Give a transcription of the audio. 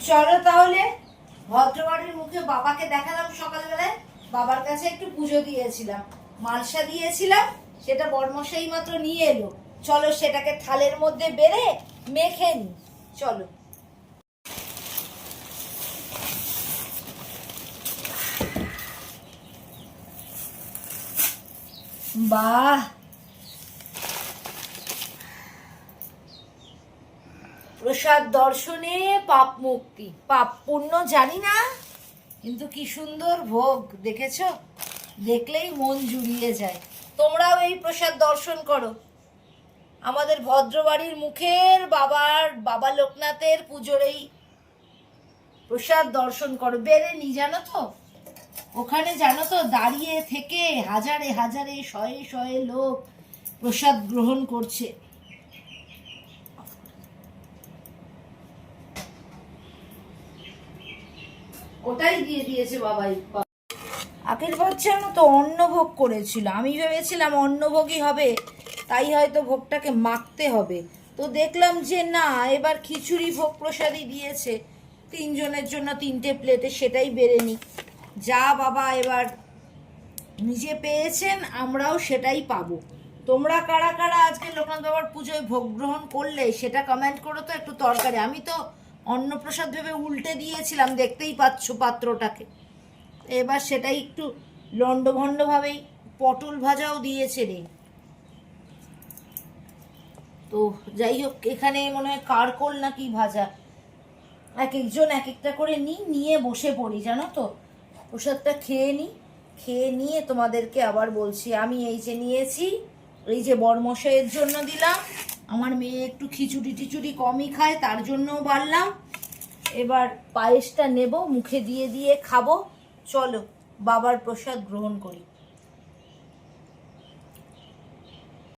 চলো তাহলে ভদ্রবাড়ির মুখে বাবাকে দেখালাম সকালবেলায়। বাবার কাছে একটু পুজো দিয়েছিলাম, মালসা দিয়েছিলাম, সেটা বড়মশাই মাত্র নিয়ে এলো। চলো সেটাকে থালের মধ্যে বেড়ে মেখে নি। চলো। বাহ, প্রসাদ দর্শনে পাপ মুক্তি। পাপ পুণ্য জানি না, কিন্তু কি সুন্দর ভোগ দেখেছো, দেখলেই মন জুড়িয়ে যায়। তোমরাও এই প্রসাদ দর্শন করো। আমাদের ভদ্রবাড়ির মুখের বাবা লোকনাথের পুজোর এই প্রসাদ দর্শন করো। বেড়ে নি জানো তো, ওখানে জানো তো দাঁড়িয়ে থেকে হাজারে হাজারে শয়ে শয়ে লোক প্রসাদ গ্রহণ করছে। ওটাই দিয়ে দিয়েছে বাবাই। আগের বার জানো তো অন্নভোগ করেছিল, আমি ভেবেছিলাম অন্নভোগই হবে, তাই হয়তো ভোগটাকে মাখতে হবে। তো দেখলাম যে না, এবার খিচুড়ি ভোগ প্রসাদই দিয়েছে। 3 জনের জন্য 3টে প্লেটে, সেটাই বেড়ে নি। যা বাবা এবার নিজে পেয়েছেন, আমরাও সেটাই পাবো। তোমরা কারা কারা আজকে লোকনাথ বাবার পুজোয় ভোগ গ্রহণ করলে সেটা কমেন্ট করো তো একটু। তরকারি আমি তো অন্নপ্রসাদ ভেবে উল্টে দিয়েছিলাম, দেখতেই পাচ্ছ পাত্রটাকে। এবার সেটাই একটু লন্ডভন্ডভাবেই পটল ভাজাও দিয়েছে রে। তো যাই হোক, এখানে মনে হয় কারকোল নাকি ভাজা। এক একজন এক একটা করে নিয়ে বসে পড়ি জানো তো। প্রসাদটা খেয়ে নিয়ে তোমাদেরকে আবার বলছি। আমি এই যে নিয়েছি, এই যে বড়মশাইয়ের জন্য দিলাম। আমার মেয়ে একটু খিচুড়ি টিচুড়ি কমই খায়, তার জন্যও বাড়লাম। এবার পায়েসটা নেব, মুখে দিয়ে দিয়ে খাবো। চলো বাবার প্রসাদ গ্রহণ করি।